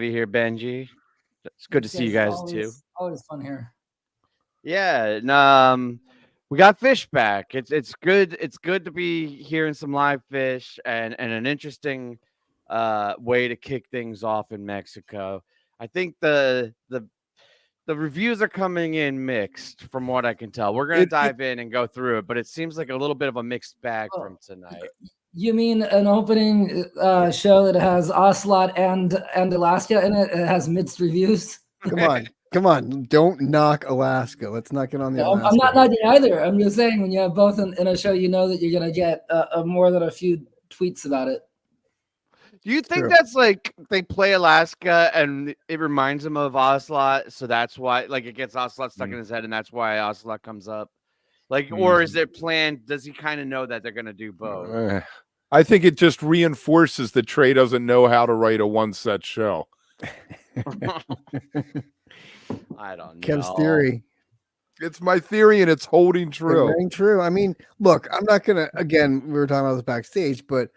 you here, Benji. It's good to see you guys too. Always fun here. Yeah, and, we got PHiSH back. It's good. It's good to be hearing some live PHiSH and an interesting way to kick things off in Mexico. I think the reviews are coming in mixed from what I can tell. We're gonna dive in and go through it, but it seems like a little bit of a mixed bag from tonight. You mean an opening show that has Ocelot and Alaska in it? It has mixed reviews. Come on! Don't knock Alaska. Let's not get on the. Alaska. I'm not knocking either. I'm just saying when you have both in a show, you know that you're gonna get more than a few tweets about it. Do you think that's like they play Alaska and it reminds them of Ocelot, so that's why like it gets Ocelot stuck in his head and that's why Ocelot comes up? Like, or is it planned? Does he kind of know that they're gonna do both? I think it just reinforces that Trey doesn't know how to write a one-set show. I don't know. Kev's theory. It's my theory, and it's holding true. It's true. I mean, look, I'm not gonna. Again, we were talking about this backstage, but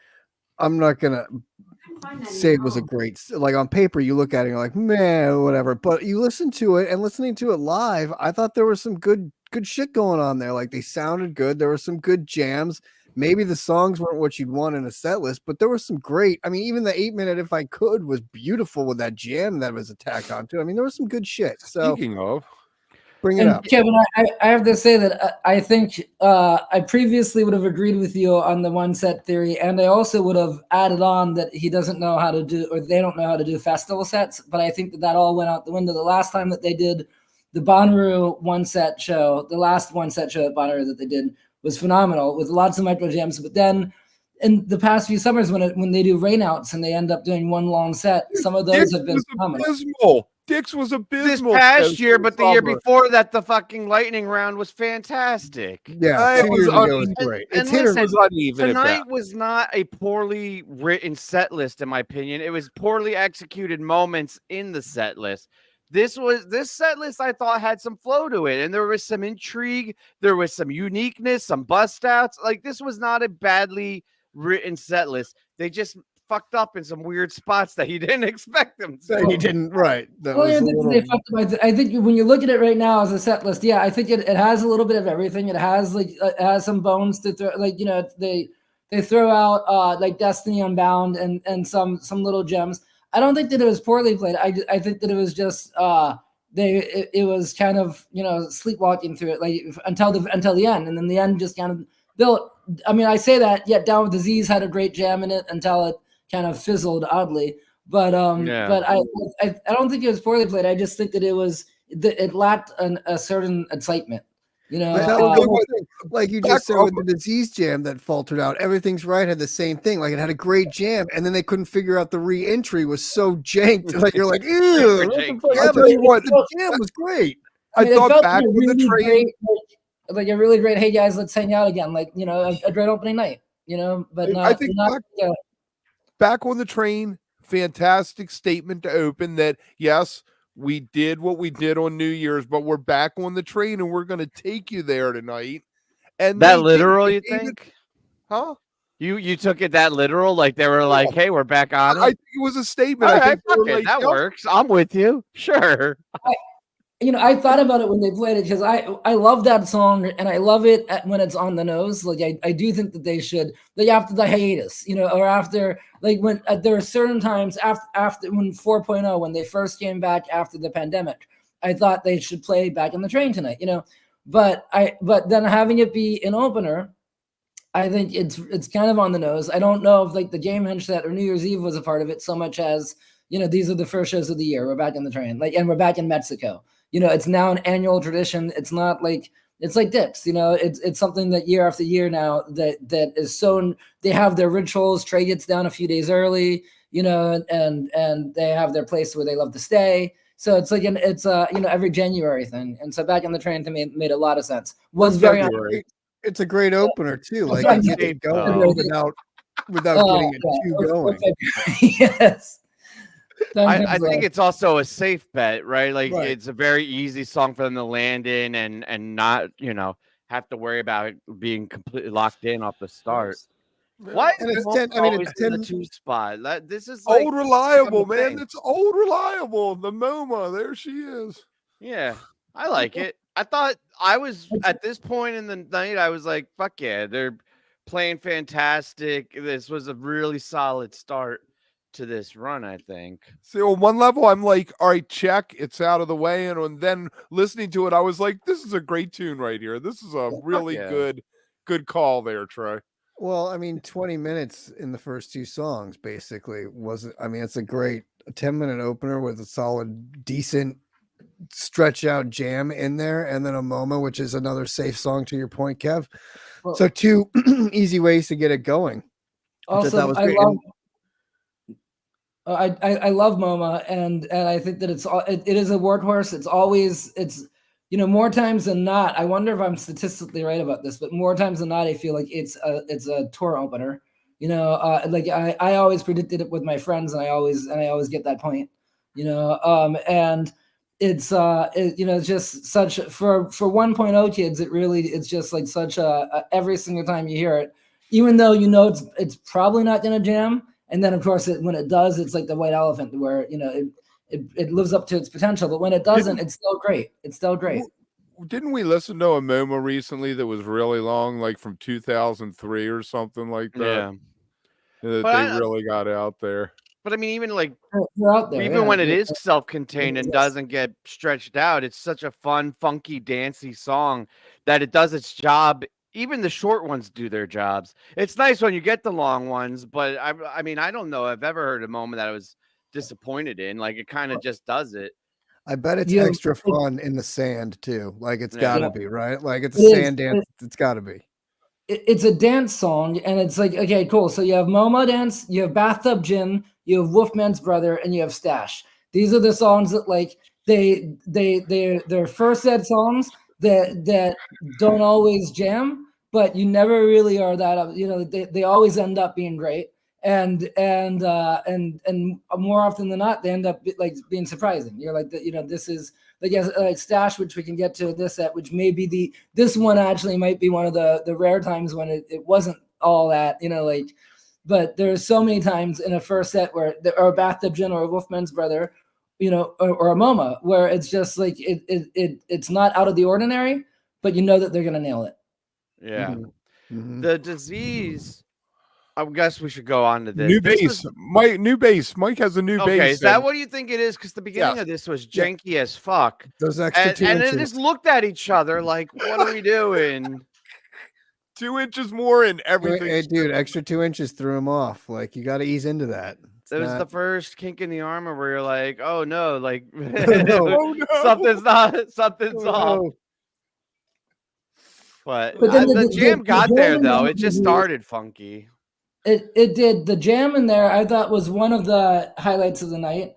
I'm not gonna say it was a great. Like on paper, you look at it, and you're like, man, whatever. But you listen to it, and listening to it live, I thought there was some good shit going on there. Like they sounded good. There were some good jams. Maybe the songs weren't what you'd want in a set list, but there was some great. I mean, even the 8-minute "If I Could" was beautiful with that jam that was attacked onto. I mean, there was some good shit. So speaking of, bring it up, Kevin. I have to say that I think I previously would have agreed with you on the one set theory, and I also would have added on that he doesn't know how to do, or they don't know how to do festival sets. But I think that all went out the window. The last time that they did the Bonnaroo one set show, the last one set show at Bonnaroo that they did was phenomenal with lots of micro jams. But then in the past few summers, when they do rainouts and they end up doing one long set, some of those have been phenomenal. Dick's was abysmal this past year, but the year before that, the fucking lightning round was fantastic. Yeah, it was great. And listen, tonight was not a poorly written set list, in my opinion. It was poorly executed moments in the set list. This set list I thought had some flow to it, and there was some intrigue, there was some uniqueness, some bust outs. Like this was not a badly written set list. They just fucked up in some weird spots that he didn't expect them to. He didn't, right? I think when you look at it right now as a set list, yeah, I think it has a little bit of everything. It has it has some bones to throw. Like they throw out like Destiny, Unbound, and some little gems. I don't think that it was poorly played. I think that it was just it was kind of sleepwalking through it like until the end, and then the end just kind of built. I mean, I say that yet Down with Disease had a great jam in it until it kind of fizzled oddly. But but I don't think it was poorly played. I just think that it lacked a certain excitement. Like you just said with the Disease jam that faltered out, Everything's Right had the same thing. Like it had a great jam, and then they couldn't figure out the re-entry was so janked. Like you're like, ew. I'll tell you what, the jam was great. I thought back when the train, like a really great, hey guys, let's hang out again. Like a great opening night. But not, I think back on the train, fantastic statement to open that yes. We did what we did on New Year's, but we're back on the train and we're going to take you there tonight. And that literal, you think? Huh? You took it that literal? Like they were like, hey, we're back on it? I think it was a statement. I think that works. I'm with you. Sure. I thought about it when they played it because I love that song and I love it when it's on the nose. Like I do think that they should, like after the hiatus, or after like when there are certain times after when 4.0 when they first came back after the pandemic, I thought they should play Back in the Train tonight. But then having it be an opener, I think it's kind of on the nose. I don't know if like the Game Hinge set or New Year's Eve was a part of it so much as these are the first shows of the year. We're back in the train, and we're back in Mexico. It's now an annual tradition. It's not like it's like Dips. It's something that year after year now that is so. They have their rituals. Trey gets down a few days early, and they have their place where they love to stay. So it's like every January thing. And so Back in the Train to me made a lot of sense. Was very. It's a great opener too. Like get it going without getting it too going. Yes. I think it's also a safe bet, right? Like it's a very easy song for them to land in and not, have to worry about it being completely locked in off the start. Why And is it's Moma 10 I mean, always it's in the 10 2 spot? This is like Old reliable, become a man. thing. That's old reliable. The MoMA. There she is. Yeah, I like it. I thought I was at this point in the night, I was like, fuck yeah, they're playing fantastic. This was a really solid start to this run, I think. See, on one level, I'm like, all right, check, it's out of the way. And then listening to it, I was like, this is a great tune right here. This is a really yeah. good call there, Trey. Well, I mean, 20 minutes in the first 2 songs basically wasn't. I mean, it's a 10-minute opener with a solid, decent stretch out jam in there, and then a Moma, which is another safe song to your point, Kev. Well, So 2 easy ways to get it going. Also, I love. I love Moma, and I think that it is a workhorse. It's more times than not. I wonder if I'm statistically right about this, but more times than not, I feel like it's a tour opener. Like I always predicted it with my friends, and I always get that point. And it's it's just such for 1.0 kids. It's just like such a every single time you hear it, even though it's probably not gonna jam. And then, of course, when it does, it's like the white elephant where, it lives up to its potential. But when it doesn't, it's still great. It's still great. Didn't we listen to a Moma recently that was really long, like from 2003 or something like that? Yeah. That they really got out there. But I mean, even like, they're out there, even when it is self-contained and doesn't get stretched out, it's such a fun, funky, dancey song that it does its job. Even the short ones do their jobs. It's nice when you get the long ones, but I mean, I don't know. I've ever heard a moment that I was disappointed in. Like, it kind of just does it. I bet it's extra fun in the sand too. Like, it's got to be, right? Like, it's a sand dance. It's got to be. It's a dance song, and it's like, okay, cool. So you have Moma Dance, you have Bathtub Gin, you have Wolfman's Brother, and you have Stash. These are the songs that, like, they're first set songs that don't always jam, but you never really are that. They always end up being great, and more often than not, they end up like being surprising. You're like, this is like Stash, which we can get to this set, which may be this one actually might be one of the rare times when it wasn't all that, but there's so many times in a first set where or a Bathtub Gin or a Wolfman's Brother, or a Moma, where it's just like it's not out of the ordinary, but that they're gonna nail it. Yeah. The disease. I guess we should go on to this. New bass. Mike has a new bass. Okay, is that what you think it is? Because the beginning of this was janky as fuck. Those extra 2 and inches. they just looked at each other like, what are we doing? 2 inches more and everything. Hey, dude, extra 2 inches threw him off. Like, you got to ease into that. It was the first kink in the armor where you're like, oh no, like no. something's off. No. But the jam got there though. It just started funky. It did. The jam in there, I thought, was one of the highlights of the night.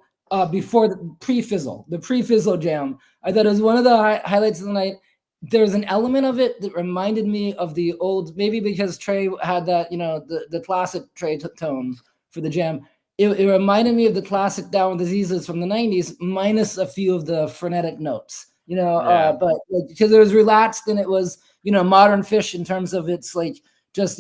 Before the pre-fizzle jam, I thought it was one of the highlights of the night. There's an element of it that reminded me of the old, maybe because Trey had that, the classic Trey tone for the jam. It reminded me of the classic Down with Diseases from the 90s, minus a few of the frenetic notes, but because it was relaxed and it was, modern PHiSH in terms of its like just,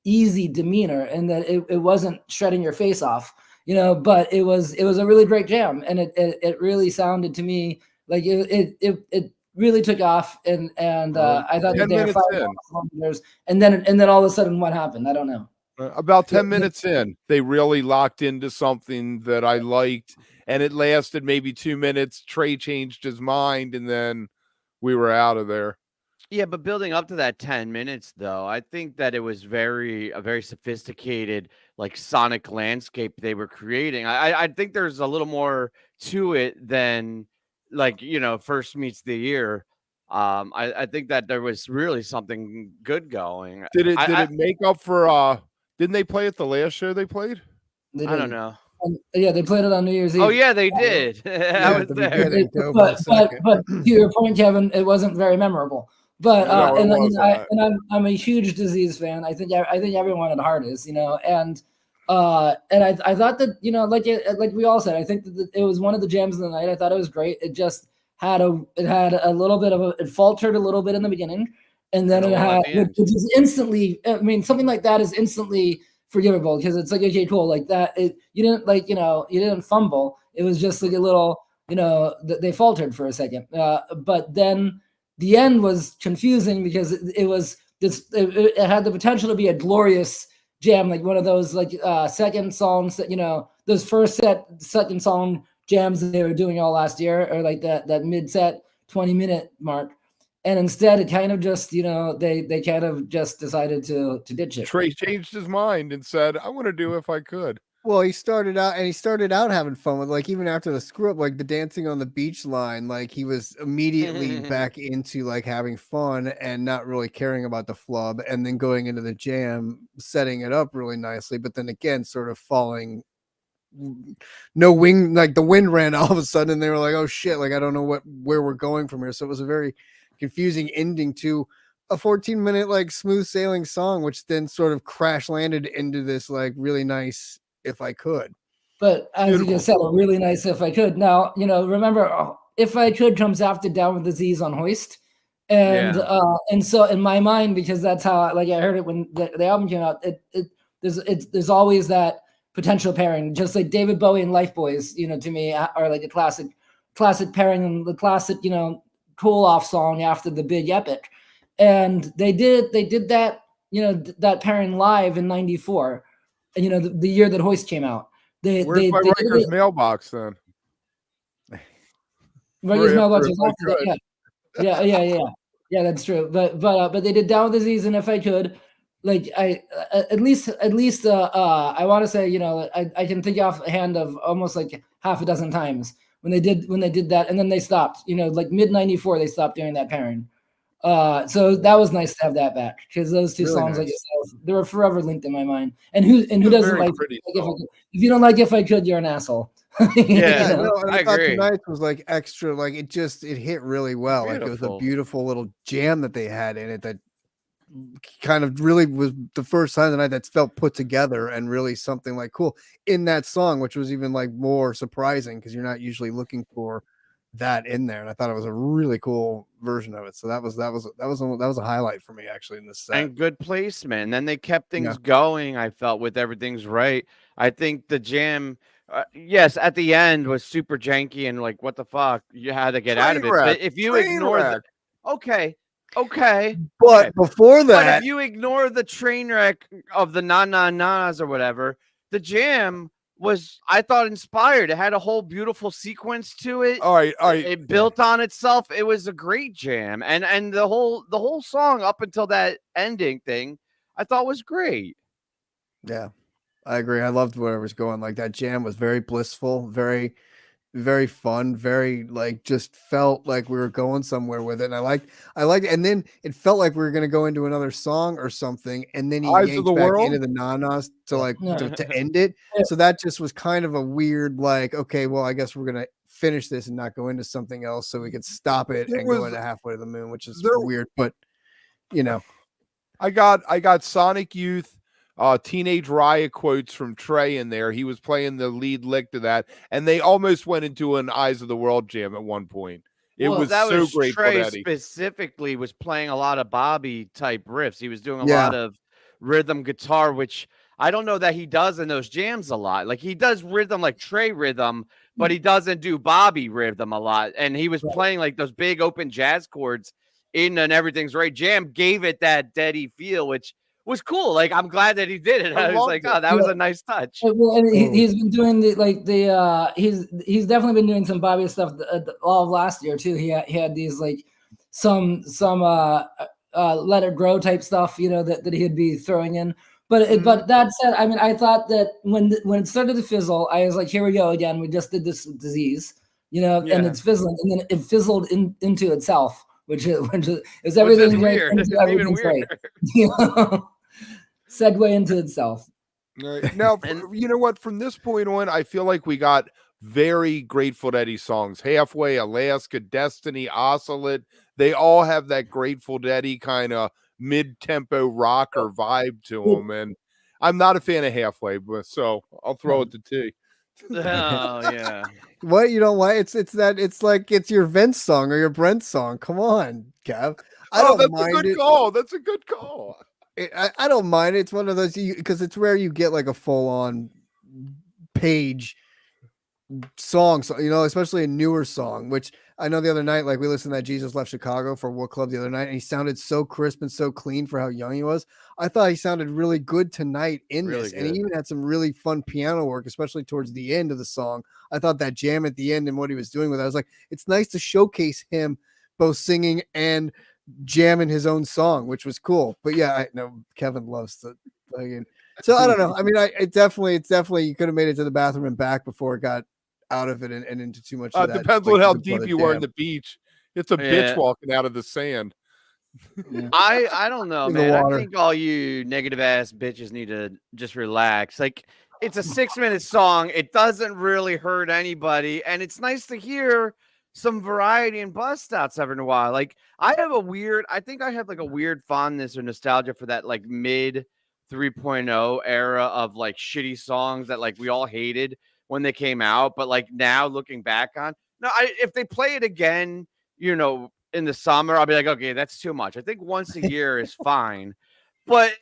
easy demeanor, and that it wasn't shredding your face off, but it was a really great jam, and it really sounded to me like it really took off, and I thought that they were 5 kilometers, and then all of a sudden what happened? I don't know. About 10 minutes in, they really locked into something that I liked, and it lasted maybe 2 minutes. Trey changed his mind, and then we were out of there. Yeah, but building up to that 10 minutes, though, I think that it was a very sophisticated, like, sonic landscape they were creating. I think there's a little more to it than, like, First Meets the Ear. I think that there was really something good going. Did it make up for? Didn't they play at the last show they played? I don't know. Yeah, they played it on New Year's Eve. Oh yeah, they did. I was there. But to your point, Kevin, it wasn't very memorable. But I'm a huge Disease fan. I think everyone at heart is, and I thought that, like we all said, I think that it was one of the jams of the night. I thought it was great. It just had a little bit of it faltered a little bit in the beginning, And then And it a lull had, at the end. which is instantly, I mean, something like that is instantly forgivable because it's like, okay, cool, like that. You didn't like, you didn't fumble. It was just like a little, they faltered for a second. But then the end was confusing because it was this. It had the potential to be a glorious jam, like one of those like second songs that those first second song jams that they were doing all last year, or like that mid set 20-minute mark. And instead, it kind of just, they kind of just decided to ditch it. Trey changed his mind and said, "I want to do If I Could." Well, he started out having fun with, like, even after the screw up, like the dancing on the beach line, like he was immediately back into like having fun and not really caring about the flub, and then going into the jam, setting it up really nicely, but then again, sort of falling. No wing, like the wind ran all of a sudden, and they were like, "Oh shit!" Like I don't know where we're going from here. So it was a very confusing ending to a 14-minute like smooth sailing song, which then sort of crash landed into this like really nice If I Could. But as you just said, a really nice If I Could. Now, remember, If I Could comes after Down with the Z's on Hoist. And and so in my mind, because that's how I heard it when the album came out, there's always that potential pairing, just like David Bowie and Life Boys, to me are like a classic pairing, and the classic, cool off song after the big epic. And they did that, that pairing live in '94, and the year that Hoist came out. Where's my Rikers mailbox then? Rikers mailbox was after that, yeah, that's true. But they did Down with the Z's and If I Could. Like at least I want to say, I can think offhand of almost like half a dozen times when they did that, and then they stopped. Like mid '94 they stopped doing that pairing. So that was nice to have that back, because those two songs, nice. Like you said, they were forever linked in my mind. And who doesn't like if you don't like If I Could, you're an asshole. Yeah, no, and I thought agree. Tonight's was like extra, like it hit really well. Like it was a beautiful little jam that they had in it that kind of really was the first time tonight that felt put together and really something like cool in that song, which was even like more surprising because you're not usually looking for that in there. And I thought it was a really cool version of it. So that was a highlight for me actually in this set. And good placement. And then they kept things going, I felt, with Everything's Right. I think the jam, yes, at the end was super janky and like, what the fuck? You had to get out of it. But if you ignore the okay. But before that, but if you ignore the train wreck of the na-na-nas or whatever, the jam was, I thought, inspired. It had a whole beautiful sequence to it. All right. It built on itself. It was a great jam, and the whole song up until that ending thing, I thought was great. Yeah, I agree. I loved where it was going. Like that jam was very blissful, very, very fun, very like just felt like we were going somewhere with it. And I liked it. And then it felt like we were going to go into another song or something. And then he yanked back into the nanas to end it. So that just was kind of a weird, like, okay, well, I guess we're going to finish this and not go into something else so we could stop it and go into Halfway to the Moon, which is weird. But, I got Sonic Youth, Teenage Riot quotes from Trey in there. He was playing the lead lick to that, and they almost went into an Eyes of the World jam at one point. It was so great. Trey specifically was playing a lot of Bobby type riffs. He was doing a lot of rhythm guitar, which I don't know that he does in those jams a lot. Like he does rhythm like Trey rhythm, but he doesn't do Bobby rhythm a lot. And he was playing like those big open jazz chords in an Everything's Right jam, gave it that deady feel, which was cool. Like I'm glad that he did it. I was like, oh, that was a nice touch. Well, and he's been doing he's definitely been doing some Bobby stuff all of last year too. He had these like some Let It Grow type stuff, that he'd be throwing in. But but that said, I mean, I thought that when it started to fizzle, I was like, here we go again. We just did this disease, and it's fizzling, and then it fizzled into itself, which is everything right. Everything's right. Segue into itself. Right. Now, you know what? From this point on, I feel like we got very Grateful Dead songs. Halfway, Alaska, Destiny, Ocelot. They all have that Grateful Dead kind of mid-tempo rocker vibe to them. And I'm not a fan of Halfway, but so I'll throw it to T. Oh yeah. What, you don't like? It's like it's your Vince song or your Brent song. Come on, Kev. I don't that's mind a good it. call. That's a good call. I don't mind it. It's one of those because it's rare you get like a full-on page song, so, especially a newer song, which I know the other night, like we listened to that Jesus Left Chicago for Wook Club the other night, and he sounded so crisp and so clean for how young he was. I thought he sounded really good tonight in Really this, good. and he even had some really fun piano work, especially towards the end of the song. I thought that jam at the end and what he was doing with it, I was like, it's nice to showcase him both singing and jamming his own song, which was cool. But yeah, I know Kevin loves the again. So I don't know. I mean, it's definitely you could have made it to the bathroom and back before it got out of it and into too much of that. Depends on how deep you were in the beach. It's a bitch walking out of the sand. Yeah. I don't know, In the man. I water. think all you negative ass bitches need to just relax. Like, it's a 6-minute song. It doesn't really hurt anybody, and it's nice to hear some variety and bust outs every in a while. Like, I think I have like a weird fondness or nostalgia for that like mid 3.0 era of like shitty songs that like we all hated when they came out, but like now looking back on, if they play it again, in the summer, I'll be like, okay, that's too much. I think once a year is fine, but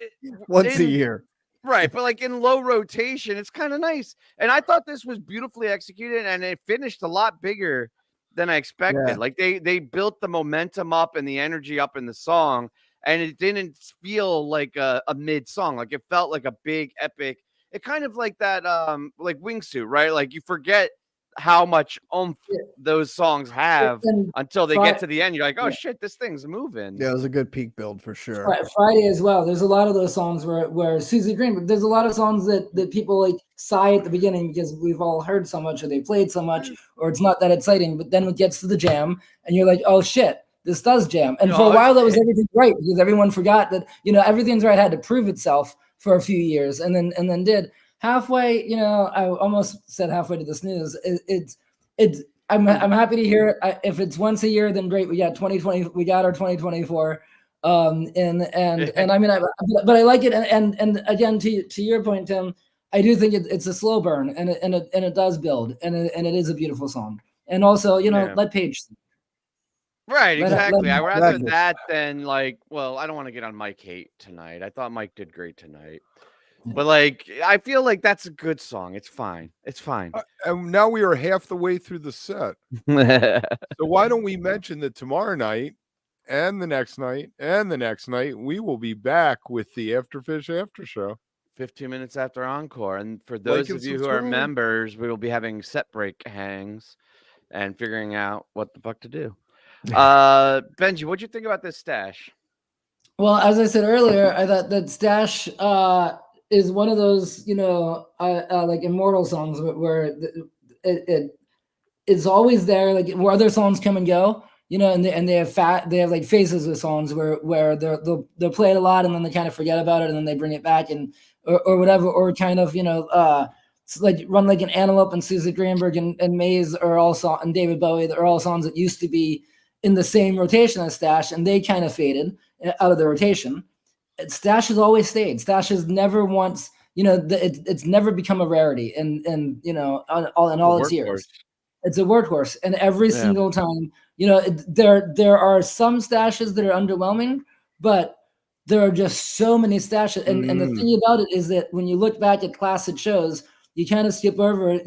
once a year. Right, but like in low rotation, it's kind of nice. And I thought this was beautifully executed, and it finished a lot bigger than I expected. Yeah. Like they built the momentum up and the energy up in the song, and it didn't feel like a mid song. Like it felt like a big epic. It kind of like that, like Wingsuit, right? Like you forget how much oomph those songs have until they get to the end. You're like, oh shit, this thing's moving. Yeah, it was a good peak build for sure. Friday as well. There's a lot of those songs where Susie Green, but there's a lot of songs that people like sigh at the beginning because we've all heard so much or they played so much or it's not that exciting. But then it gets to the jam and you're like, oh shit, this does jam. And for a while that was everything right because everyone forgot that, everything's right had to prove itself for a few years and then did. Halfway, I almost said halfway to the snooze. I'm happy to hear it. If it's once a year, then great. We got 2020. We got our 2024. And I mean, but I like it. And again, to your point, Tim, I do think it's a slow burn, and it does build, and it is a beautiful song. And also, let Paige sing. Right, exactly. I'd rather that than like, well, I don't want to get on Mike hate tonight. I thought Mike did great tonight. But like, I feel like that's a good song. It's fine. It's fine. And now we are half the way through the set. So why don't we mention that tomorrow night and the next night and the next night, we will be back with the After PHiSH After Show. 15 minutes after Encore. And for those of you who are members, we will be having set break hangs and figuring out what the fuck to do. Benji, what'd you think about this stash? Well, as I said earlier, I thought that stash is one of those, like immortal songs where it's always there, like where other songs come and go, and they have like phases of songs where they'll play it a lot and then they kind of forget about it and then they bring it back and or whatever, or kind of like Run Like an Antelope and Susie Greenberg and Maze are all and David Bowie are all songs that used to be in the same rotation as Stash and they kind of faded out of the rotation. Stash has always stayed. Stash has never once, it's never become a rarity, and in all its years, it's a workhorse. And every single time, there are some stashes that are underwhelming, but there are just so many stashes. And the thing about it is that when you look back at classic shows, you kind of skip over,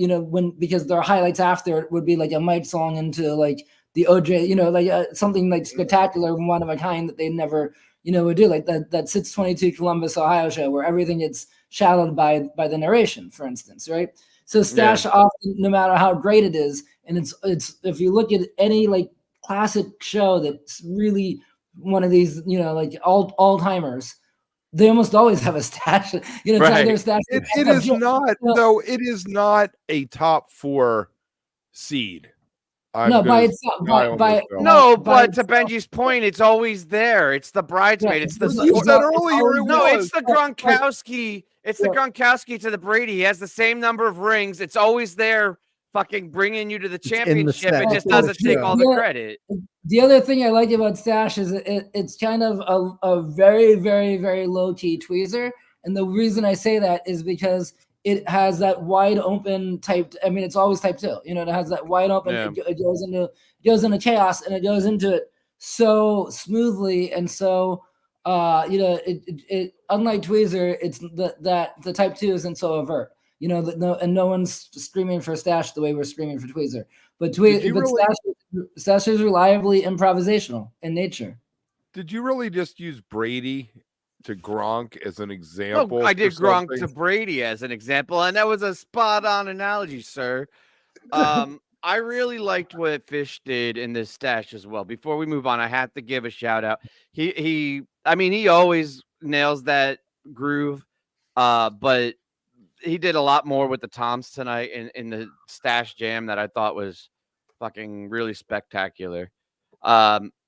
because there are highlights after it would be like a Mike song into like the OJ, something like spectacular and one of a kind that they never. Would do like that 622 Columbus, Ohio show where everything gets shadowed by the narration, for instance, right? So Stash often, no matter how great it is, and it's if you look at any like classic show that's really one of these, like all timers, they almost always have a stash. Right. Their stash. It is not though. It is not a top 4 seed. But to Benji's point, it's always there. It's the bridesmaid. It's the you said earlier. It's the Gronkowski. It's the Gronkowski to the Brady. He has the same number of rings. It's always there, fucking bringing you to the championship. It just doesn't take all the credit. The other thing I like about Stash is it's kind of a very, very, very low key tweezer, and the reason I say that is because it has that wide open type. I mean, it's always type 2. It has that wide open. Yeah. It goes into chaos and it goes into it so smoothly and so it unlike Tweezer, it's the Type 2 isn't so overt. No one's screaming for Stash the way we're screaming for Tweezer. But Stash is reliably improvisational in nature. Did you really just use Brady to Gronk as an example? No, I did Gronk to Brady as an example, and that was a spot-on analogy, sir. I really liked what PHiSH did in this Stash as well. Before we move on, I have to give a shout out. He always nails that groove, but he did a lot more with the toms tonight in the Stash jam that I thought was fucking really spectacular.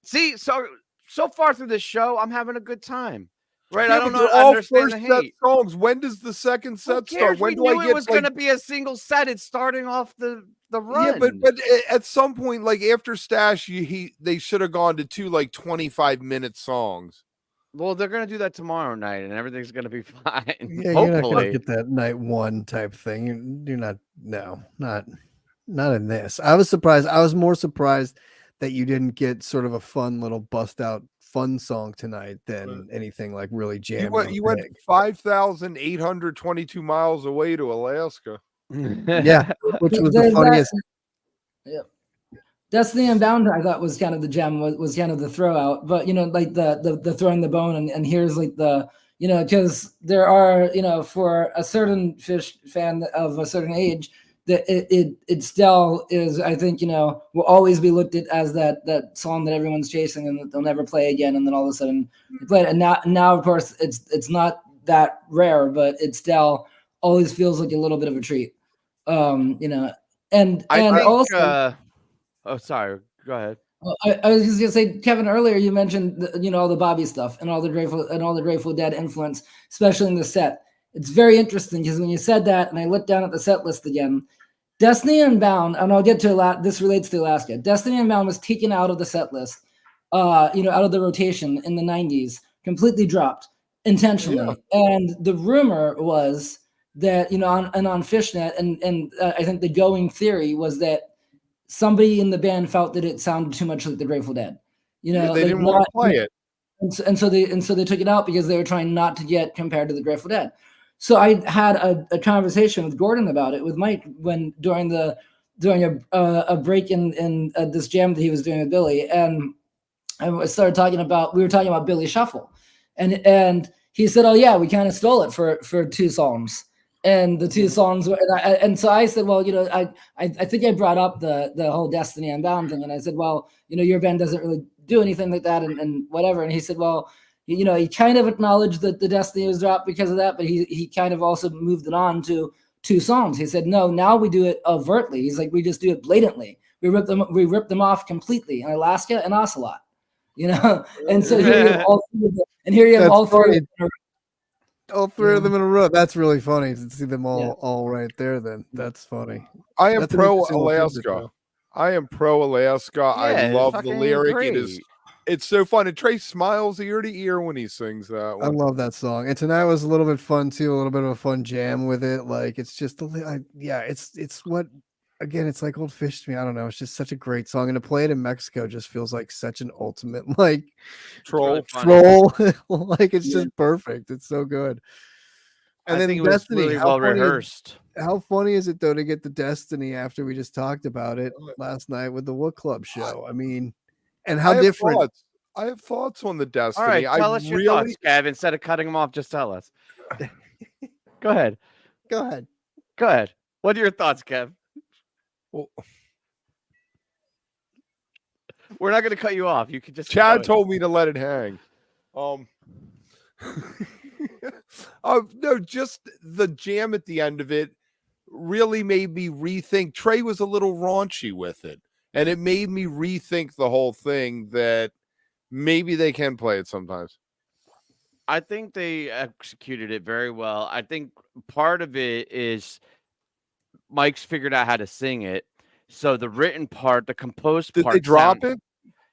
See, so far through this show, I'm having a good time. Right, yeah, I don't know. All understand first the set hate. Songs. When does the second set start? When we knew it was going to be a single set. It's starting off the run. Yeah, but at some point, like after Stash, they should have gone to 2 like 25-minute songs. Well, they're going to do that tomorrow night, and everything's going to be fine. Yeah, you're not going to get that night one type thing. You're not. No, not in this. I was surprised. I was more surprised that you didn't get sort of a fun little bust out fun song tonight than anything like really jamming. You went 5,822 miles away to Alaska. Yeah, which was the funniest. Yeah. Destiny Unbound, I thought was kind of the gem, was kind of the throw out, but like the throwing the bone, and here's like the because there are for a certain PHiSH fan of a certain age that it still is, I think will always be looked at as that song that everyone's chasing and that they'll never play again, and then all of a sudden they play it. And now of course it's not that rare, but it still always feels like a little bit of a treat. And also. Oh, sorry. Go ahead. I was just gonna say, Kevin, earlier you mentioned all the Bobby stuff and all the Grateful Dead influence, especially in the set. It's very interesting because when you said that, and I looked down at the set list again, Destiny Unbound, and I'll get to this relates to Alaska. Destiny Unbound was taken out of the set list, out of the rotation in the 90s, completely dropped intentionally. Yeah. And the rumor was that on Fishnet, and I think the going theory was that somebody in the band felt that it sounded too much like the Grateful Dead. They didn't want to play it, and so they took it out because they were trying not to get compared to the Grateful Dead. So I had a conversation with Gordon about it with Mike during a break in this jam that he was doing with Billy, and I started talking about Billy Shuffle, and he said, "Oh yeah, we kind of stole it for 2 songs." And the 2 songs were, and so I said, well, I think I brought up the whole Destiny Unbound thing, and I said, well, your band doesn't really do anything like that, and whatever. And he said, well, he kind of acknowledged that the Destiny was dropped because of that, but he kind of also moved it on to 2 songs. He said, no, now we do it overtly. He's like, we just do it blatantly. We rip them off completely in Alaska and Ocelot, And so here you have all 3 of them, and here you have all 3 of them. All 3 of them in a row. That's really funny to see them all right there. Then that's funny. I am pro Alaska. I love the lyric. Great. It's so fun. And Trey smiles ear to ear when he sings that one. I love that song. And tonight was a little bit fun too. A little bit of a fun jam with it. Like it's just it's what. Again, it's like old PHiSH to me. I don't know. It's just such a great song, and to play it in Mexico just feels like such an ultimate troll. Like it's just perfect. It's so good. And then think Destiny, really well rehearsed. How funny is it though to get the Destiny after we just talked about it last night with the Wook Club show? I mean, and how different. I have thoughts on the Destiny. All right, tell us your thoughts, Gav. Instead of cutting them off, just tell us. Go ahead. What are your thoughts, Kev? Well, we're not going to cut you off. You could just. Chad told me to let it hang. No, just the jam at the end of it really made me rethink. Trey was a little raunchy with it, and it made me rethink the whole thing that maybe they can play it sometimes. I think they executed it very well. I think part of it is Mike's figured out how to sing it. So the written part, the composed part. Did they drop it?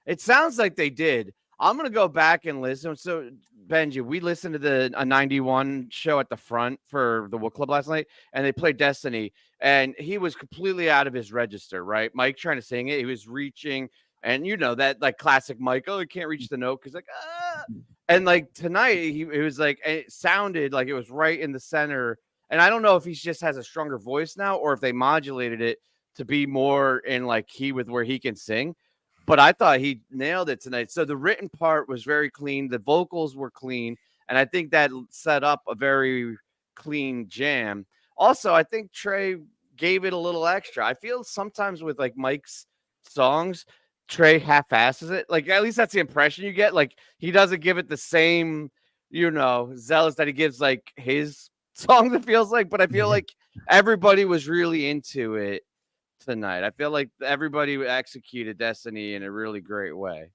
It sounds like they did. I'm going to go back and listen. So, Benji, we listened to a 91 show at the front for the Wook Club last night, and they played Destiny, and he was completely out of his register, right? Mike trying to sing it. He was reaching. And you know that like classic Mike, oh, he can't reach the note because like and like tonight it was like it sounded like it was right in the center. And I don't know if he just has a stronger voice now or if they modulated it to be more in like key with where he can sing. But I thought he nailed it tonight. So the written part was very clean, the vocals were clean, and I think that set up a very clean jam. Also, I think Trey gave it a little extra. I feel sometimes with like Mike's songs, Trey half-asses it. Like at least that's the impression you get. Like he doesn't give it the same, zealous that he gives like his song that feels like. But I feel like everybody was really into it tonight. I feel like everybody executed Destiny in a really great way.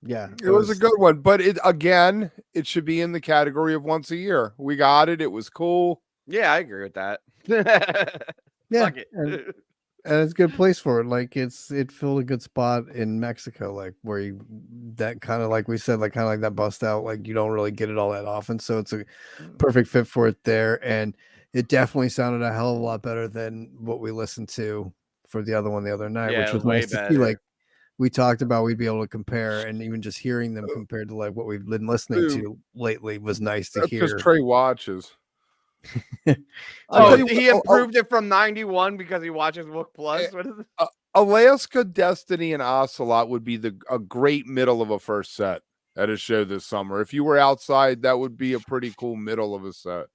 Yeah, it was a good one, but it should be in the category of once a year. We got it. It was cool. Yeah, I agree with that. Yeah, Fuck it. And it's a good place for it. Like it filled a good spot in Mexico, like where that kind of like we said, like kind of like that bust out, like you don't really get it all that often. So it's a perfect fit for it there. And it definitely sounded a hell of a lot better than what we listened to for the other one the other night, which was nice to see. Like we talked about, we'd be able to compare, and even just hearing them compared to like what we've been listening to lately was nice to hear. Because Trey watches. He improved it from 91 because he watches Wook Plus. What is it? Alaska, Destiny, and Ocelot would be a great middle of a first set at a show this summer. If you were outside, that would be a pretty cool middle of a set.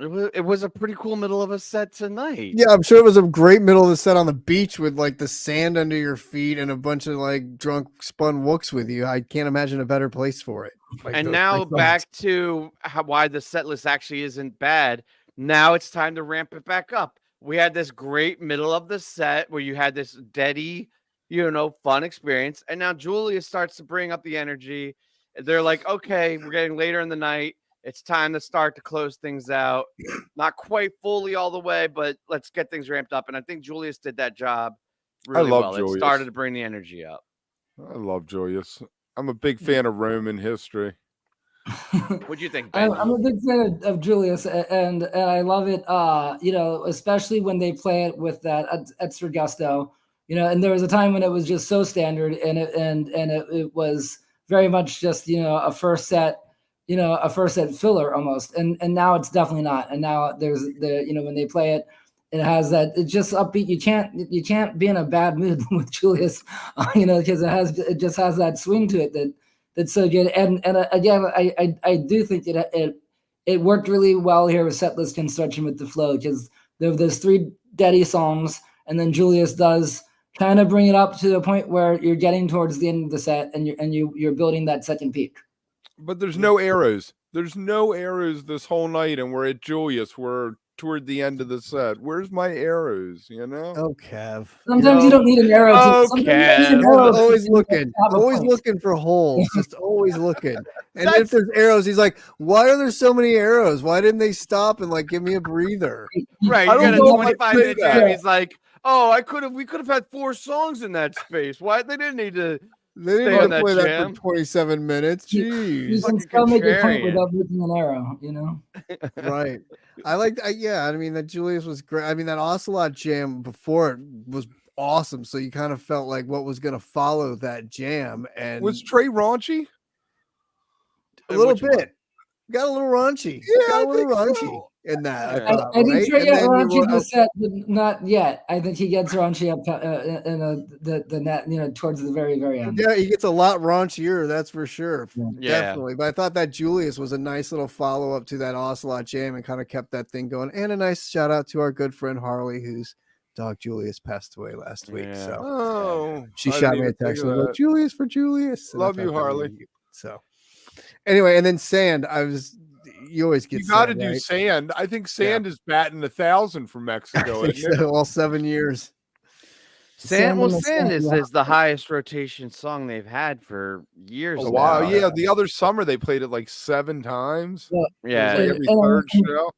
It was a pretty cool middle of a set tonight. Yeah, I'm sure it was a great middle of the set on the beach with like the sand under your feet and a bunch of like drunk spun wooks with you. I can't imagine a better place for it. Like and now back to why the set list actually isn't bad. Now it's time to ramp it back up. We had this great middle of the set where you had this deady, fun experience. And now Julius starts to bring up the energy. They're like, okay, we're getting later in the night. It's time to start to close things out. Not quite fully all the way, but let's get things ramped up. And I think Julius did that job really well. Julius. It started to bring the energy up. I love Julius. I'm a big fan of Roman history. What do you think, Ben? I'm a big fan of Julius, and I love it. Especially when they play it with that extra gusto. And there was a time when it was just so standard, and it was very much just a first set filler almost, and now it's definitely not. And now there's when they play it, it has that, it's just upbeat. You can't be in a bad mood with Julius, because it just has that swing to it that's so good. And again, I do think it worked really well here with setlist construction with the flow, because there's 3 Daddy songs, and then Julius does kind of bring it up to the point where you're getting towards the end of the set, and you're building that second peak. But there's no arrows. There's no arrows this whole night, and we're at Julius. We're toward the end of the set. Where's my arrows? Oh, Kev. Sometimes you don't need an arrow. Kev. Always looking for holes. Just always looking. And if there's arrows, he's like, "Why are there so many arrows? Why didn't they stop and like give me a breather?" Right. You got a 25-minute jam. He's like, "Oh, we could have had 4 songs in that space. Why they didn't need to." They didn't need to play that for 27 minutes. Jeez. You can still make a point without making an arrow, Right. I like that. Yeah. I mean, that Julius was great. I mean, that Ocelot jam before it was awesome. So you kind of felt like what was going to follow that jam. And was Trey raunchy? A little bit. Got a little raunchy. Yeah, got a little raunchy in that. I think Trey got raunchy in the set, but not yet. I think he gets raunchy up in the net, towards the very, very end. Yeah, he gets a lot raunchier, that's for sure. Yeah. Definitely. But I thought that Julius was a nice little follow-up to that Ocelot jam and kind of kept that thing going. And a nice shout out to our good friend Harley, whose dog Julius passed away last week. Yeah. So she shot me a text and like, Julius for Julius. Love you, Harley. So anyway, and then Sand, you always get. You got to Sand, do right? Sand. I think Sand is batting 1,000 from Mexico. All 7 years. Sand is the highest rotation song they've had for years. Oh, wow. Yeah. The other summer they played it like 7 times. Yeah. Like every third show.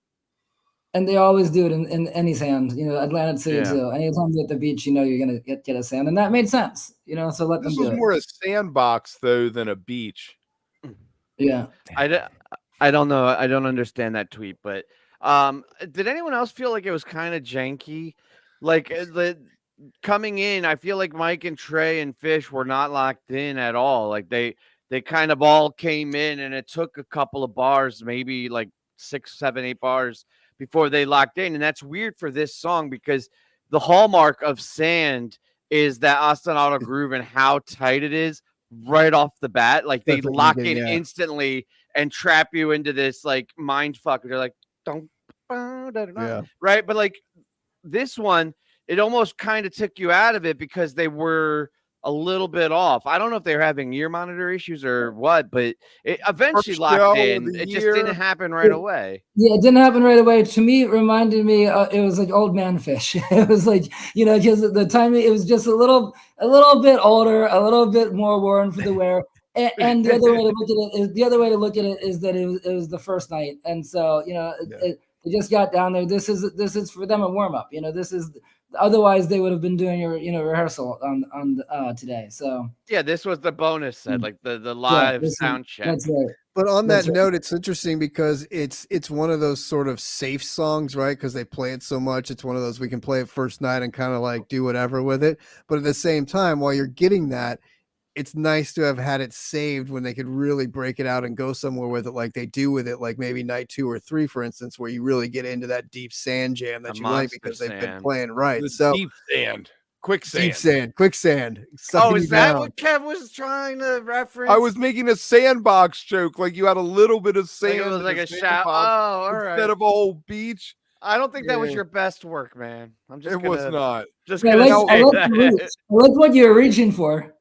And they always do it in any sand, Atlantic City too. Anytime you're at the beach, you're gonna get a sand, and that made sense, so let them do it. This was more a sandbox though than a beach. Yeah. I don't know. I don't understand that tweet, but did anyone else feel like it was kind of janky? Like coming in, I feel like Mike and Trey and PHiSH were not locked in at all. Like they kind of all came in, and it took a couple of bars, maybe like 6, 7, 8 bars before they locked in. And that's weird for this song because the hallmark of Sand is that ostinato groove and how tight it is right off the bat. Like they lock in instantly and trap you into this like mind fuck. They're like, don't, right? But like this one, it almost kind of took you out of it because they were a little bit off. I don't know if they were having ear monitor issues or what, but it eventually locked in. It just didn't happen right away. Yeah, it didn't happen right away. To me, it reminded me, it was like Old Man PHiSH. It was like, you know, because the timing, it was just a little bit older, a little bit more worn for the wear. And the other way to look at it is that it was the first night, and so you know, it just got down there. This is for them a warm up. You know, this is. Otherwise, they would have been doing your, rehearsal on today. So yeah, this was the bonus set, like the live sound check. That's right. But on that note, it's interesting because it's one of those sort of safe songs, right? Because they play it so much. It's one of those we can play it first night and kind of like do whatever with it. But at the same time, while you're getting that, it's nice to have had it saved when they could really break it out and go somewhere with it, like they do with it, like maybe night 2 or 3, for instance, where you really get into that deep sand jam that you like because they've been playing right. So deep sand, quicksand, Oh, is that what Kev was trying to reference? I was making a sandbox joke, like you had a little bit of sand. Like it was like a shout. Oh, all right. Instead of a whole beach. I don't think that was your best work, man. It was not. Just I like what you're reaching for.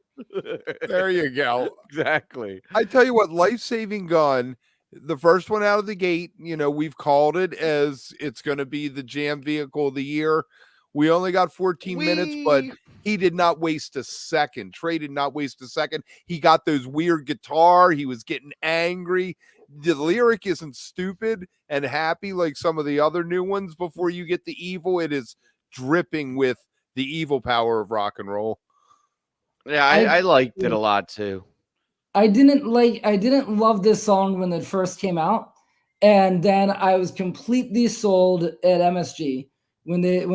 There you go. Exactly. I tell you what, life-saving gun, the first one out of the gate, you know, we've called it as it's going to be the jam vehicle of the year. We only got 14 minutes, but he did not waste a second. Trey did not waste a second. He got those weird guitar. He was getting angry. The lyric isn't stupid and happy like some of the other new ones. Before you get the evil, it is dripping with the evil power of rock and roll. Yeah, I liked it a lot too. I didn't love this song when it first came out, and then I was completely sold at MSG when they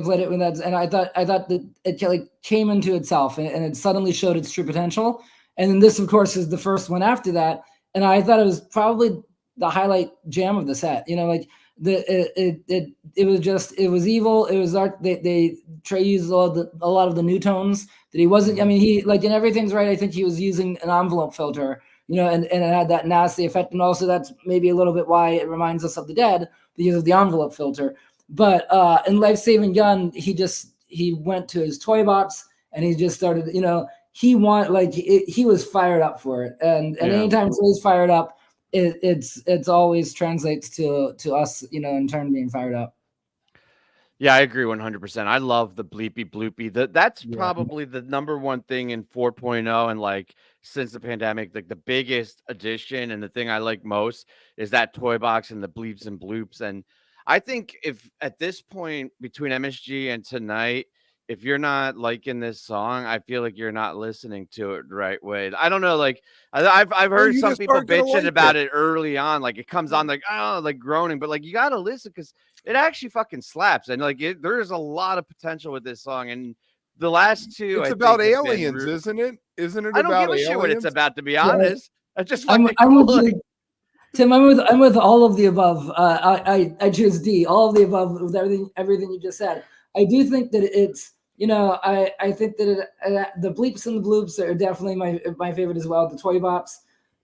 played it and I thought that it like came into itself and it suddenly showed its true potential. And then this, of course, is the first one after that, and I thought it was probably the highlight jam of the set. You know, like it was evil. It was art. Trey used a lot of the new tones that he wasn't. I mean, he like in Everything's Right. I think he was using an envelope filter, you know, and it had that nasty effect. And also that's maybe a little bit why it reminds us of the Dead because of the envelope filter. But in Life Saving Gun, he went to his toy box and he just started. You know, he was fired up for it. And anytime Trey's fired up, it's always translates to us, you know, in turn being fired up. Yeah, I agree 100%. I love the bleepy bloopy. That's probably the number one thing in 4.0 and like since the pandemic, like the biggest addition and the thing I like most is that toy box and the bleeps and bloops. And I think if at this point between MSG and tonight, if you're not liking this song, I feel like you're not listening to it the right way. I don't know. Like I've heard some people bitching about it early on. Like it comes on like, oh, like groaning, but like you got to listen because it actually fucking slaps. And like there's a lot of potential with this song. And the last two, it's about aliens, isn't it? Isn't it? I don't give a shit what it's about, to be honest. I just I'm with Tim. I'm with all of the above. I choose D. All of the above with everything you just said. I do think that it's, you know, I think that the bleeps and the bloops are definitely my favorite as well. The toy box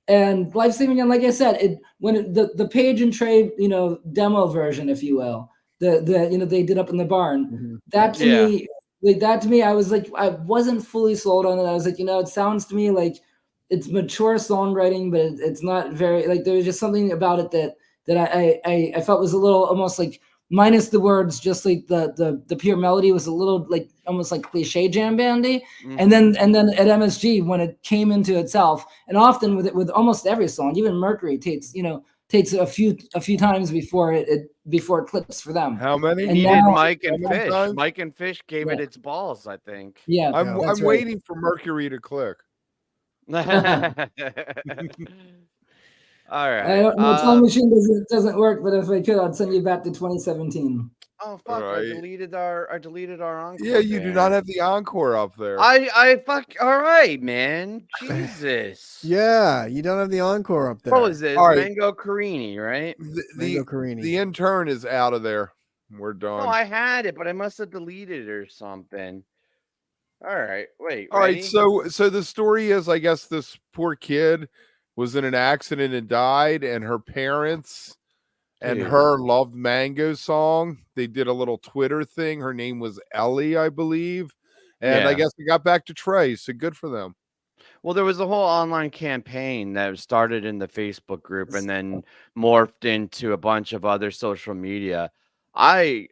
and Life Saving, and like I said, the Page and Trey, you know, demo version, if you will, the you know they did Up in the Barn. Mm-hmm. That to me, I was like, I wasn't fully sold on it. I was like, you know, it sounds to me like it's mature songwriting, but it's not very like there's just something about it that I felt was a little almost like. Minus the words, just like the pure melody was a little like almost like cliche jam bandy. Mm-hmm. And then at MSG when it came into itself, and often with almost every song, even Mercury takes a few times before it clips for them. How many? And needed Mike and PHiSH. Mike and PHiSH gave it its balls, I think. Yeah, I'm waiting for Mercury to click. All right. My time machine doesn't work, but if I could, I'd send you back to 2017. Oh fuck! Right. I deleted our encore. Yeah, you do not banner. have the encore up there. I fuck. All right, man. Jesus. Yeah, you don't have the encore up there. What was this? All right. Mango Carini, right? Mango Carini. The intern is out of there. We're done. No, I had it, but I must have deleted it or something. All right, wait. All right, Ready? so the story is, I guess this poor kid was in an accident and died, and her parents and Dude. her loved Mango song. They did a little Twitter thing. Her name was Ellie, I believe. And I Yeah. guess they got back to Trey, so good for them. Well, there was a whole online campaign that started in the Facebook group and then morphed into a bunch of other social media. I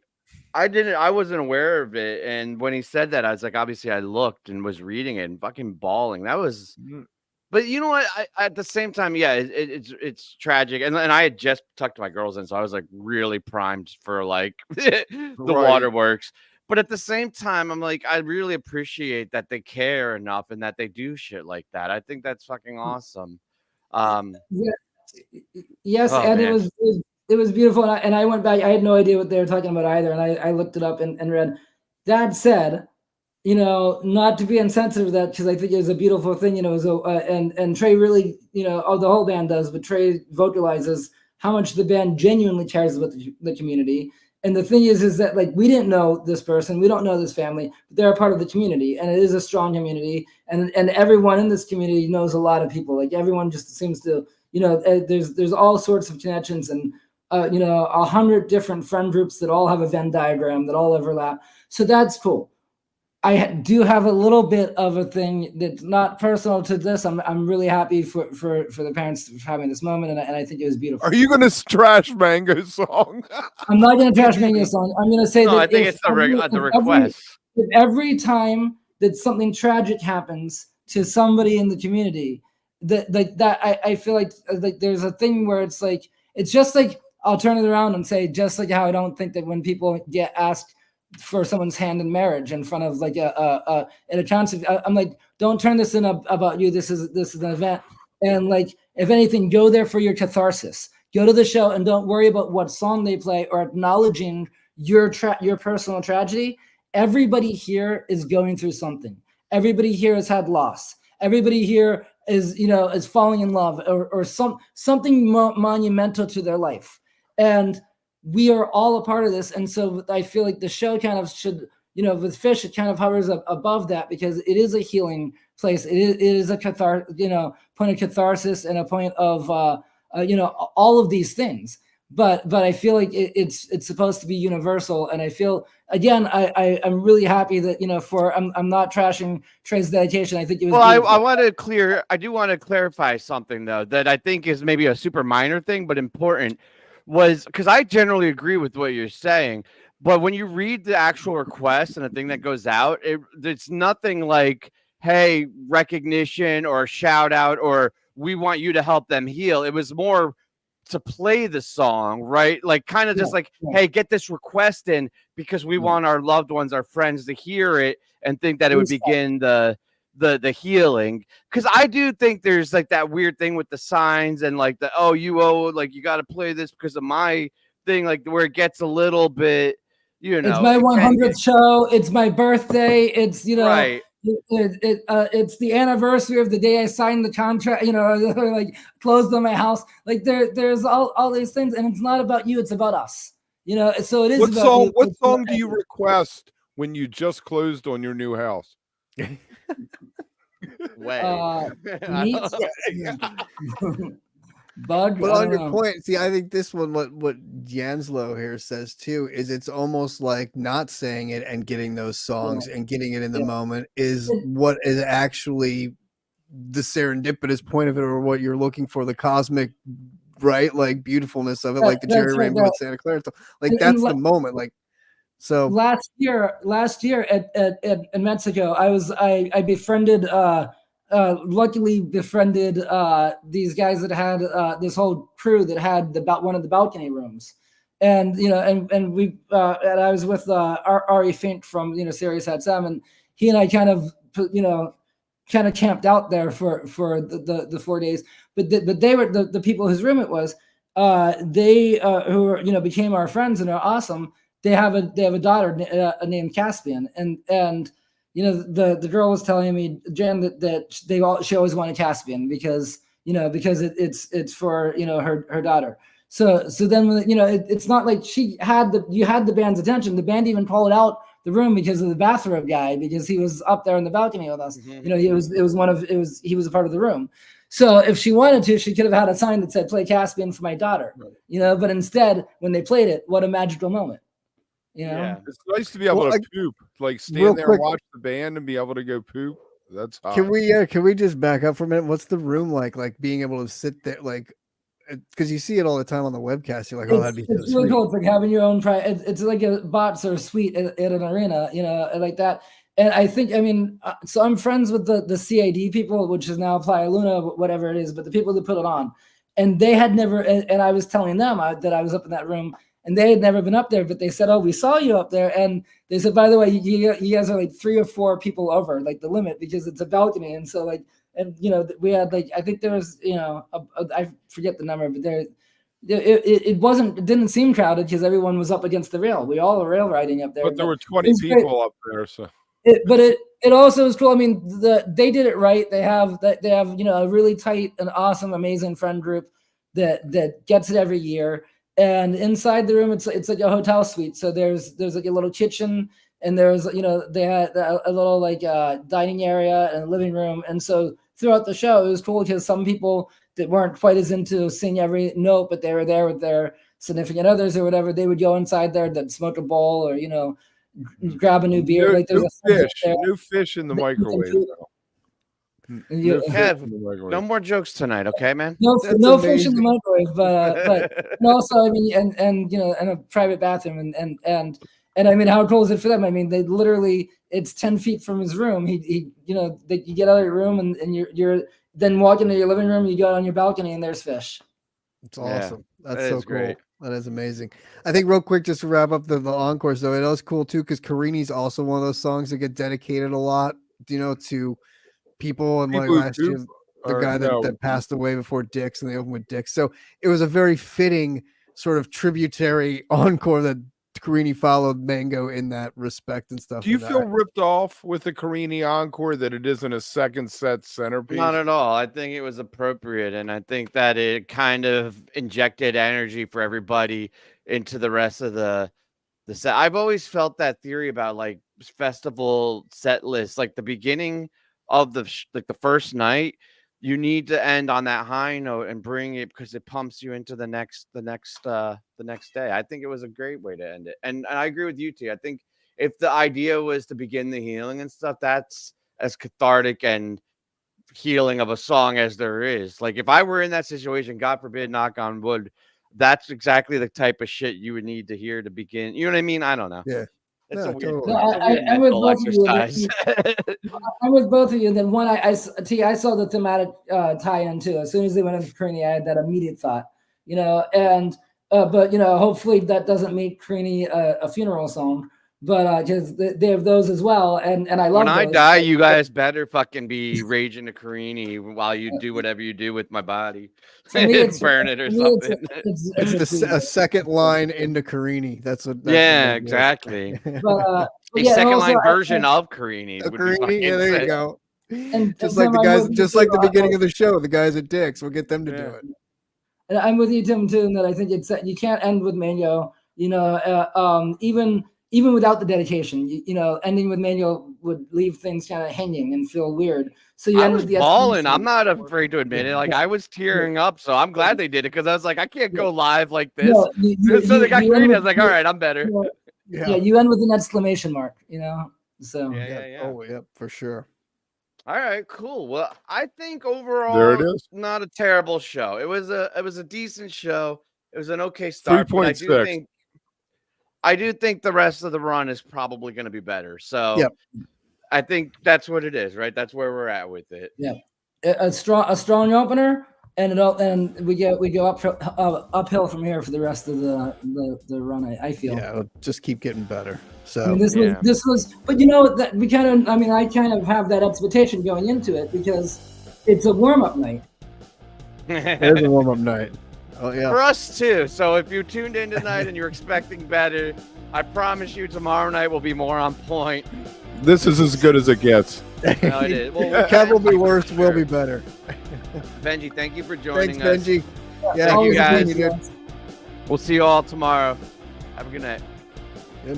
wasn't aware of it, and when he said that, I was like, obviously, I looked and was reading it and fucking bawling. That was, but you know what? At the same time, yeah, it's tragic, and I had just tucked my girls in, so I was like really primed for like the waterworks. But at the same time, I'm like, I really appreciate that they care enough and that they do shit like that. I think that's fucking awesome. Yes, Oh, and man. it was beautiful, and I went back. I had no idea what they were talking about either, and I looked it up and read. That said, you know, not to be insensitive to that, because I think it was a beautiful thing, you know. So and Trey really, you know, the whole band does, but Trey vocalizes how much the band genuinely cares about the community. And the thing is that like we didn't know this person, we don't know this family, but they're a part of the community, and it is a strong community, and everyone in this community knows a lot of people. Like everyone just seems to, you know, there's all sorts of connections, and you know, 100 different friend groups that all have a Venn diagram that all overlap. So that's cool. I do have a little bit of a thing that's not personal to this. I'm really happy for the parents for having this moment, and I think it was beautiful. Are you going to trash Mango's song? I'm not going to trash Mango's song. I'm going to say that I think it's the request. If every time that something tragic happens to somebody in the community, I feel like there's a thing where it's like, it's just like, I'll turn it around and say, just like how I don't think that when people get asked for someone's hand in marriage in front of like at a concert, I'm like, don't turn this in about you. This is an event, and like if anything, go there for your catharsis. Go to the show and don't worry about what song they play or acknowledging your personal tragedy. Everybody here is going through something. Everybody here has had loss. Everybody here is, you know, is falling in love or something monumental to their life, and we are all a part of this. And so I feel like the show kind of should, you know, with PHiSH, it kind of hovers above that, because it is a healing place. It is a point of catharsis and a point of, you know, all of these things. But I feel like it's supposed to be universal. And I feel, again, I'm really happy that, you know, I'm not trashing Trey's dedication. I think it was well, I do want to clarify something though, that I think is maybe a super minor thing, but important. Was because I generally agree with what you're saying, but when you read the actual request and the thing that goes out, it's nothing like, hey, recognition or shout out or we want you to help them heal. It was more to play the song, right? Like kind of just like, hey, get this request in because we want our loved ones, our friends to hear it and think that it would begin the healing. Because I do think there's like that weird thing with the signs and like you got to play this because of my thing, like where it gets a little bit, you know, it's my 100th show, it's my birthday, it's, you know, right. It's the anniversary of the day I signed the contract, you know, like closed on my house. Like there's all these things, and it's not about you, it's about us, you know. So it is. What song do you request when you just closed on your new house? Bug. But on your point, see, I think this one, what Janslow here says too, is it's almost like not saying it and getting those songs and getting it in the moment is what is actually the serendipitous point of it, or what you're looking for, the cosmic, right? Like beautiful's of it, like the Jerry Rainbow at Santa Clara. Like that's the moment. Like so. Last year in Mexico, I befriended. Luckily befriended these guys that had this whole crew that had one of the balcony rooms, and you know, and we and I was with Ari Fink from, you know, Sirius XM, and he and I kind of camped out there for the 4 days, but they were the people whose room it was, they who were, you know, became our friends and are awesome. they have a daughter named Caspian, and you know, the girl was telling me, Jen, that she always wanted Caspian because it's for, you know, her daughter. So then when, you know, it's not like you had the band's attention. The band even called out the room because of the bathrobe guy, because he was up there on the balcony with us. Mm-hmm. You know, he was a part of the room. So if she wanted to, she could have had a sign that said, "Play Caspian for my daughter." Right. You know, but instead, when they played it, what a magical moment. You know? Yeah. It's nice to be able to poop, like stand there and watch the band and be able to go poop. That's hot. Can we just back up for a minute? What's the room like being able to sit there, like, because you see it all the time on the webcast. You're like, oh, that'd be it's really cool. It's like having your own it's like a box or a suite at an arena, you know, like that. And I think, I mean, so I'm friends with the CAD people, which is now Playa Luna, whatever it is, but the people that put it on, and they had never, and I was telling them that I was up in that room, and they had never been up there, but they said, "Oh, we saw you up there." And they said, "By the way, you guys are like 3 or 4 people over, like the limit, because it's a balcony." And so like, and you know, we had like, I think there was, you know, I forget the number, but it didn't seem crowded because everyone was up against the rail. We all were rail riding up there. But there were 20 people up there, so. But it also was cool. I mean, they did it right. They have you know, a really tight and awesome, amazing friend group that gets it every year. And inside the room, it's like a hotel suite. So there's like a little kitchen, and there's, you know, they had a little like dining area and a living room. And so throughout the show, it was cool because some people that weren't quite as into sing every note, but they were there with their significant others or whatever, they would go inside there, they'd smoke a bowl, or, you know, grab a new beer. Like there's new fish in the microwave. No more jokes tonight, okay, man? No fish in the microwave, but also, I mean, and you know, and a private bathroom, and I mean, how cool is it for them? I mean, they literally, it's 10 feet from his room. He you know, you get out of your room, and you're then walk into your living room. You go on your balcony, and there's fish. It's awesome. That's so cool. Great. That is amazing. I think real quick, just to wrap up the encores, though, it was cool too, because Carini's also one of those songs that get dedicated a lot, you know, to people. And like last year, the guy that passed away before Dick's, and they opened with Dick's. So it was a very fitting sort of tributary encore that Carini followed Mango in that respect and stuff. Do you feel ripped off with the Carini encore that it isn't a second set centerpiece? Not at all. I think it was appropriate, and I think that it kind of injected energy for everybody into the rest of the set. I've always felt that theory about like festival set lists, like the beginning of the first night, you need to end on that high note and bring it, because it pumps you into the next day. I think it was a great way to end it. And I agree with you, T. I think if the idea was to begin the healing and stuff, that's as cathartic and healing of a song as there is. Like if I were in that situation, God forbid, knock on wood, that's exactly the type of shit you would need to hear to begin. You know what I mean? I don't know. Yeah. It's a weird, totally. I'm with both of you. I'm with both of you. Then one, I saw the thematic tie-in too. As soon as they went into Carini, I had that immediate thought, you know. And but you know, hopefully that doesn't make Carini a funeral song. But because they have those as well, and I love. When I die, you guys better fucking be raging to Carini while you do whatever you do with my body, burn it or something. It's a second line into Carini. That's exactly. But, a second line version of Carini. Carini, yeah, there you go. And just like the guys, just like the beginning of the show, the guys at Dick's, we'll get them to do it. And I'm with you, Tim, too, in that I think you can't end with Mango. You know, even without the dedication, you know, ending with Manuel would leave things kind of hanging and feel weird. So you end with the balling. I'm not afraid to admit it. Like I was tearing up, so I'm glad they did it, because I was like, I can't go live like this. No, so they got green. I was like, all right, I'm better. You end with an exclamation mark. You know, so Oh, yeah, for sure. All right, cool. Well, I think overall, there it is. Not a terrible show. It was a decent show. It was an okay start. 3.6. I do think the rest of the run is probably going to be better. So I think that's what it is, right? That's where we're at with it. Yeah, a strong opener, and we go uphill from here for the rest of the run. I feel. Yeah, it'll just keep getting better. So I mean, this was, but you know that we kind of. I mean, I kind of have that expectation going into it because it's a warm up night. It's a warm up night. Oh yeah. For us too. So if you tuned in tonight and you're expecting better, I promise you tomorrow night will be more on point. This is as good as it gets. No, it is. Well, Kev will be worse. We'll be better. Benji, thank you for joining Thanks, us. Benji. Yeah, Thank you Always guys. appreciate it. We'll see you all tomorrow. Have a good night.